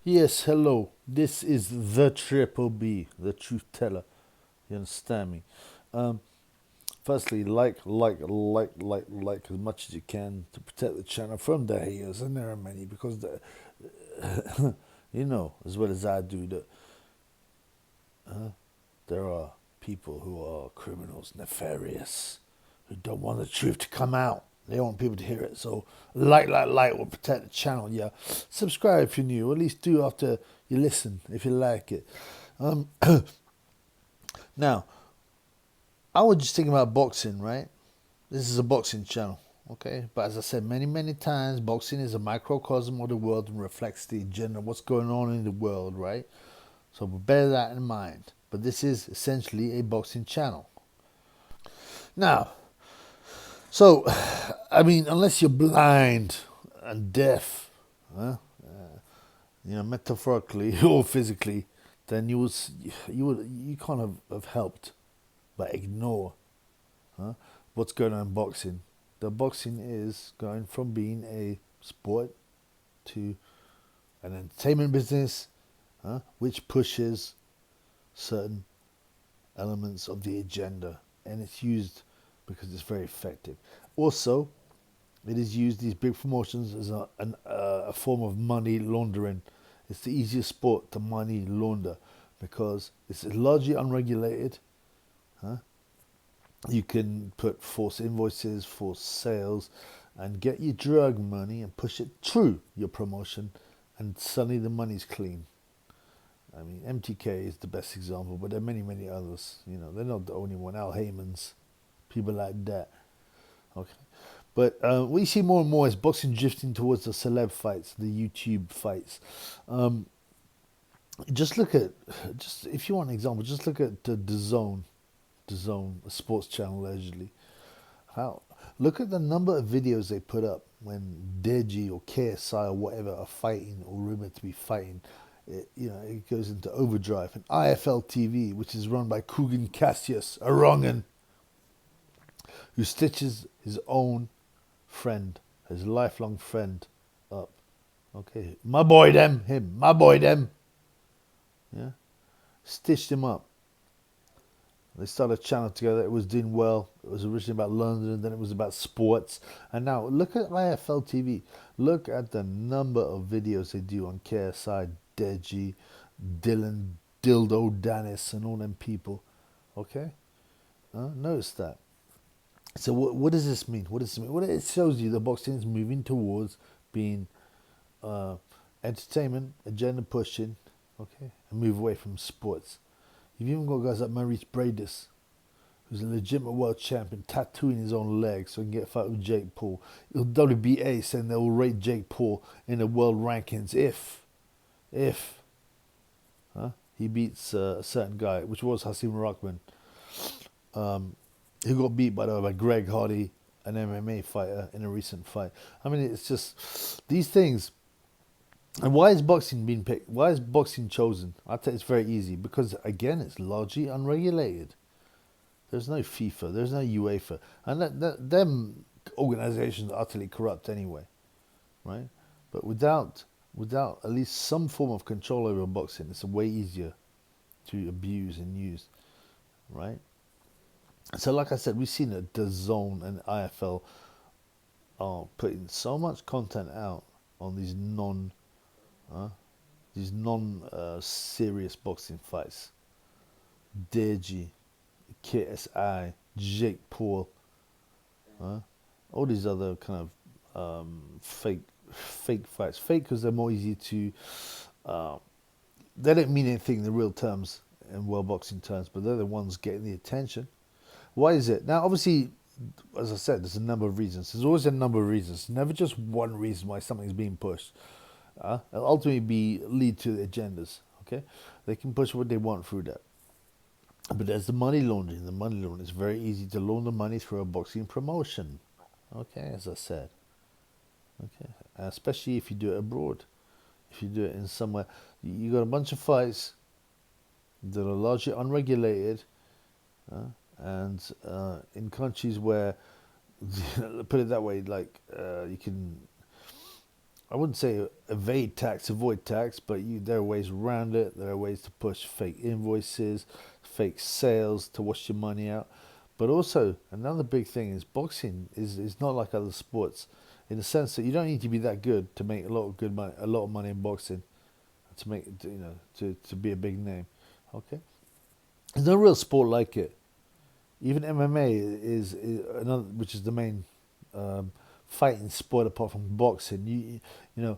Yes, hello. This is the Triple B, the truth teller. You understand me? Um, Firstly, like as much as you can to protect the channel from the haters, and there are many because you know as well as I do that there are people who are criminals, nefarious, who don't want the truth to come out. They don't want people to hear it. So like will protect the channel. Yeah, subscribe if you're new. Or at least do after you listen if you like it. Um, Now, I was just thinking about boxing, right? This is a boxing channel, okay? But as I said many times, boxing is a microcosm of the world and reflects the agenda, what's going on in the world, right? So bear that in mind. But this is essentially a boxing channel. Now, so, I mean, unless you're blind and deaf, huh? Metaphorically or physically, then you can't have helped but ignore what's going on in boxing. The boxing is going from being a sport to an entertainment business, which pushes certain elements of the agenda, and it's used because it's very effective. Also, it is used these big promotions as a form of money laundering. It's the easiest sport to money launder because it's largely unregulated. Huh? You can put false invoices, false sales, and get your drug money and push it through your promotion, and suddenly the money's clean. I mean, MTK is the best example, but there are many others. You know, they're not the only one. Al Heyman's, people like that. Okay, but what you see more and more is boxing drifting towards the celeb fights, the YouTube fights. Um, just look at, just if you want an example, just look at the Zone, a sports channel allegedly. How? Look at the number of videos they put up when Deji or KSI or whatever are fighting or rumored to be fighting. It goes into overdrive. And IFL TV, which is run by Kugan Cassius, a wrong'un, who stitches his own friend, his lifelong friend, up. Okay, my boy them, him, my boy them. Yeah, stitched him up. They started a channel together. It was doing well. It was originally about London, then it was about sports. And now look at IFL TV. Look at the number of videos they do on KSI, Deji, Dylan, Dildo, Dennis, and all them people. Okay? Notice that. So what does this mean? What does this mean? Well, it shows you the boxing is moving towards being uh, entertainment, agenda pushing, okay, and move away from sports. You've even got guys like Maurice Bradis, who's a legitimate world champion, tattooing his own leg so he can get a fight with Jake Paul. WBA saying they will rate Jake Paul in the world rankings if he beats a certain guy, which was Hasim Rahman, who got beat by the way by Greg Hardy, an MMA fighter, in a recent fight. I mean, it's just these things. And why is boxing being picked? Why is boxing chosen? I tell you, it's very easy because again, it's largely unregulated. There's no FIFA, there's no UEFA, and them organisations are utterly corrupt anyway, right? But without at least some form of control over boxing, it's way easier to abuse and use, right? So, like I said, we've seen that the Zone and IFL are putting so much content out on uh, these non serious boxing fights. Deji, KSI, Jake Paul, huh? All these other kind of fake fights. Fake because they're more easy to. Uh, they don't mean anything in the real terms, in world boxing terms, but they're the ones getting the attention. Why is it? Now, obviously, as I said, there's a number of reasons. There's always a number of reasons. Never just one reason why something's being pushed. It'll ultimately lead to agendas. Okay, they can push what they want through that. But there's the money laundering. The money laundering is very easy to launder money through a boxing promotion. Okay, as I said. Okay, especially if you do it abroad. If you do it in somewhere, you got a bunch of fights that are largely unregulated, and in countries where, put it that way, like you can I wouldn't say evade tax, avoid tax, but there are ways around it. There are ways to push fake invoices, fake sales to wash your money out. But also, another big thing is boxing is not like other sports, in the sense that you don't need to be that good to make a lot of good money, a lot of money in boxing, to make to be a big name. Okay, there's no real sport like it. Even MMA is another, which is the main um, fighting sport apart from boxing. You know,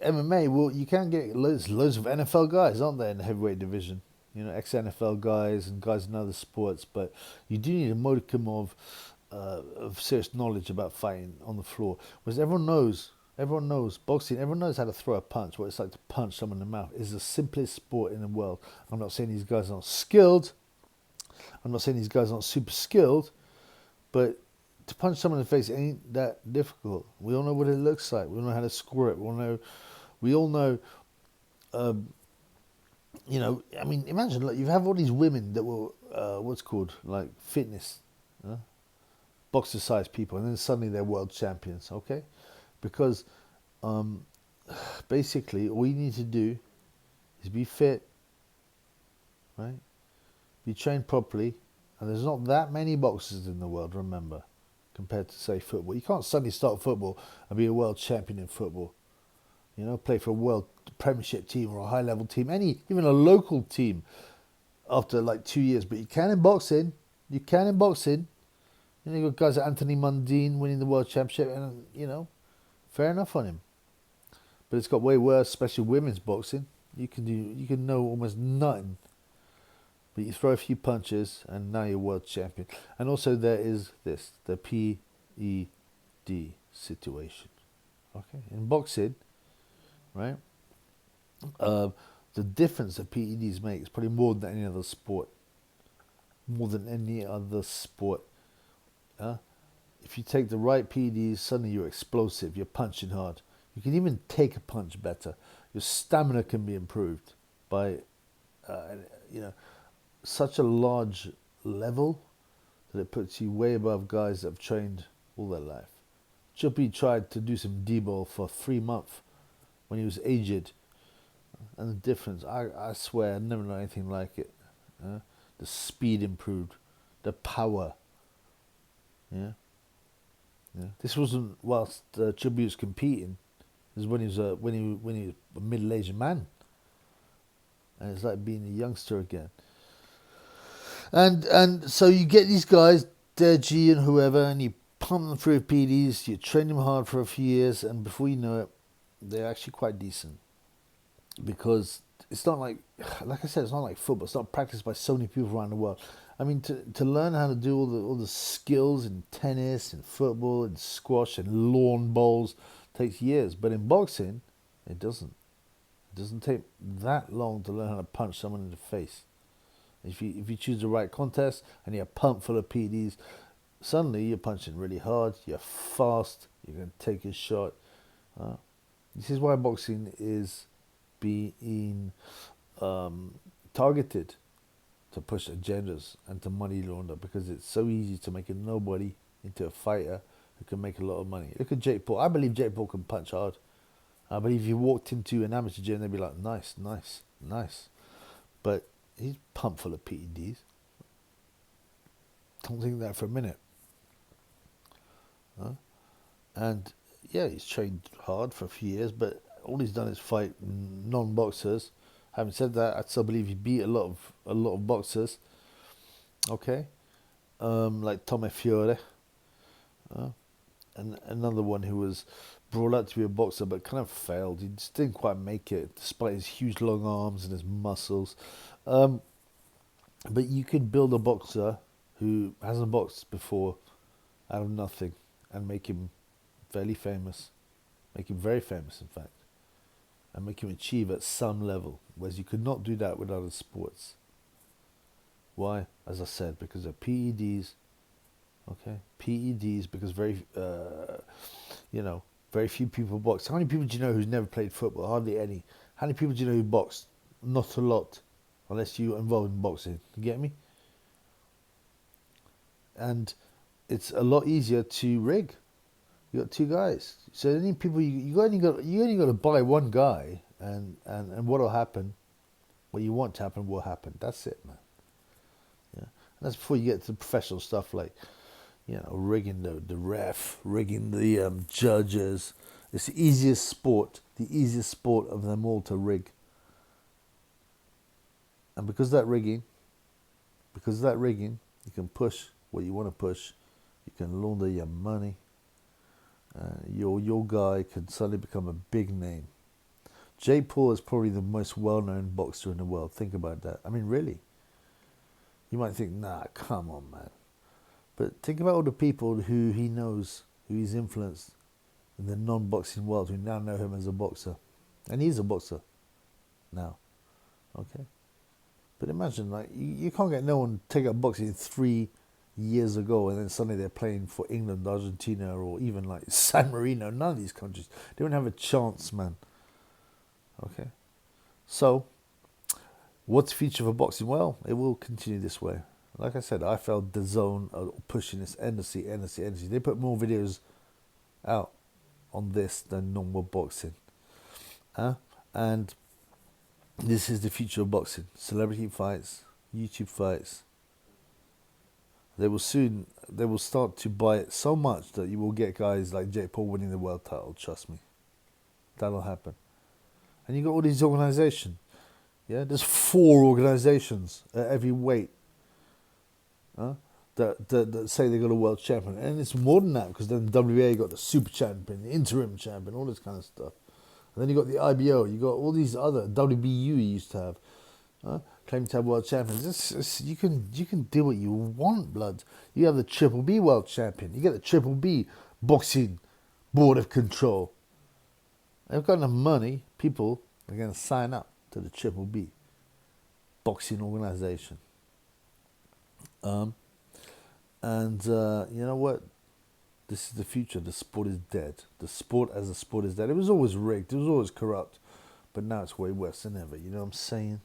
MMA. Well, you can get loads of NFL guys, aren't there, in the heavyweight division? Ex NFL guys and guys in other sports, but you do need a modicum of serious knowledge about fighting on the floor. Whereas everyone knows boxing. Everyone knows how to throw a punch. What it's like to punch someone in the mouth. It's the simplest sport in the world. I'm not saying these guys aren't skilled. I'm not saying these guys aren't super skilled, but to punch someone in the face ain't that difficult. We all know what it looks like. We all know how to score it. We all know. I mean, imagine, like, you have all these women that were what's called like fitness, boxer-sized people, and then suddenly they're world champions. Okay, because basically all you need to do is be fit, right? Be trained properly, and there's not that many boxers in the world, remember, compared to, say, football. You can't suddenly start football and be a world champion in football. Play for a world premiership team or a high-level team, even a local team after like 2 years. But you can in boxing. You got guys like Anthony Mundine winning the world championship, and fair enough on him. But it's got way worse, especially women's boxing. You can know almost nothing. But you throw a few punches and now you're world champion. And also there is the PED situation. Okay, in boxing, right? The difference that PEDs make is probably more than any other sport. More than any other sport. If you take the right PEDs, suddenly you're explosive. You're punching hard. You can even take a punch better. Your stamina can be improved by, such a large level that it puts you way above guys that have trained all their life. Chuppy tried to do some D-ball for 3 months when he was aged. And the difference, I swear, I never know anything like it. The speed improved, the power. Yeah. This wasn't whilst Chuppy was competing. This was when he was a middle-aged man, and it's like being a youngster again. And so you get these guys, Deji and whoever, and you pump them through PEDs. You train them hard for a few years, and before you know it, they're actually quite decent. Because it's not like I said, it's not like football. It's not practiced by so many people around the world. I mean, to learn how to do all the skills in tennis and football and squash and lawn bowls takes years. But in boxing, it doesn't. It doesn't take that long to learn how to punch someone in the face. If you choose the right contest and you're pumped full of PEDs, suddenly you're punching really hard. You're fast. You're going to take a shot. This is why boxing is being targeted to push agendas and to money launder, because it's so easy to make a nobody into a fighter who can make a lot of money. Look at Jake Paul. I believe Jake Paul can punch hard. I believe if you walked into an amateur gym, they'd be like, nice. But he's pumped full of PEDs. Don't think that for a minute. And yeah, he's trained hard for a few years, but all he's done is fight non-boxers. Having said that, I still believe he beat a lot of boxers. Okay, like Tommy Fiore, and another one who was brought up to be a boxer but kind of failed. He just didn't quite make it, despite his huge long arms and his muscles. But you could build a boxer who hasn't boxed before out of nothing and make him fairly famous, make him very famous, in fact, and make him achieve at some level, whereas you could not do that with other sports. Why? As I said, because of PEDs. Okay, PEDs, because very few people box. How many people do you know who's never played football? Hardly any. How many people do you know who boxed? Not a lot, unless you're involved in boxing. You get me? And it's a lot easier to rig. You got two guys. So any people you only got to buy one guy, and what'll happen, what you want to happen will happen. That's it, man. Yeah, and that's before you get to professional stuff like, rigging the ref, rigging the judges. It's the easiest sport of them all to rig. And because of that rigging, you can push what you want to push. You can launder your money. Your guy can suddenly become a big name. Jake Paul is probably the most well-known boxer in the world. Think about that. I mean, really. You might think, nah, come on, man. But think about all the people who he knows, who he's influenced in the non-boxing world, who now know him as a boxer. And he's a boxer now. Okay? But imagine, like, you can't get no one to take up boxing 3 years ago and then suddenly they're playing for England, Argentina, or even like San Marino. None of these countries. They don't have a chance, man. Okay? So, what's the future for boxing? Well, it will continue this way. Like I said, I felt DAZN are pushing this endlessly. They put more videos out on this than normal boxing. And this is the future of boxing. Celebrity fights, YouTube fights. They will start to buy it so much that you will get guys like Jake Paul winning the world title. Trust me. That'll happen. And you got all these organizations. Yeah, there's 4 organizations at every weight that say they got a world champion. And it's more than that, because then WA got the super champion, the interim champion, all this kind of stuff. And then you got the IBO, you got all these other WBU you used to have, claim to have world champions. You can do what you want, blood. You have the Triple B world champion. You get the Triple B boxing board of control. They've got enough money. People are going to sign up to the Triple B boxing organization. And you know what? This is the future. The sport is dead. The sport as a sport is dead. It was always rigged. It was always corrupt. But now it's way worse than ever. You know what I'm saying?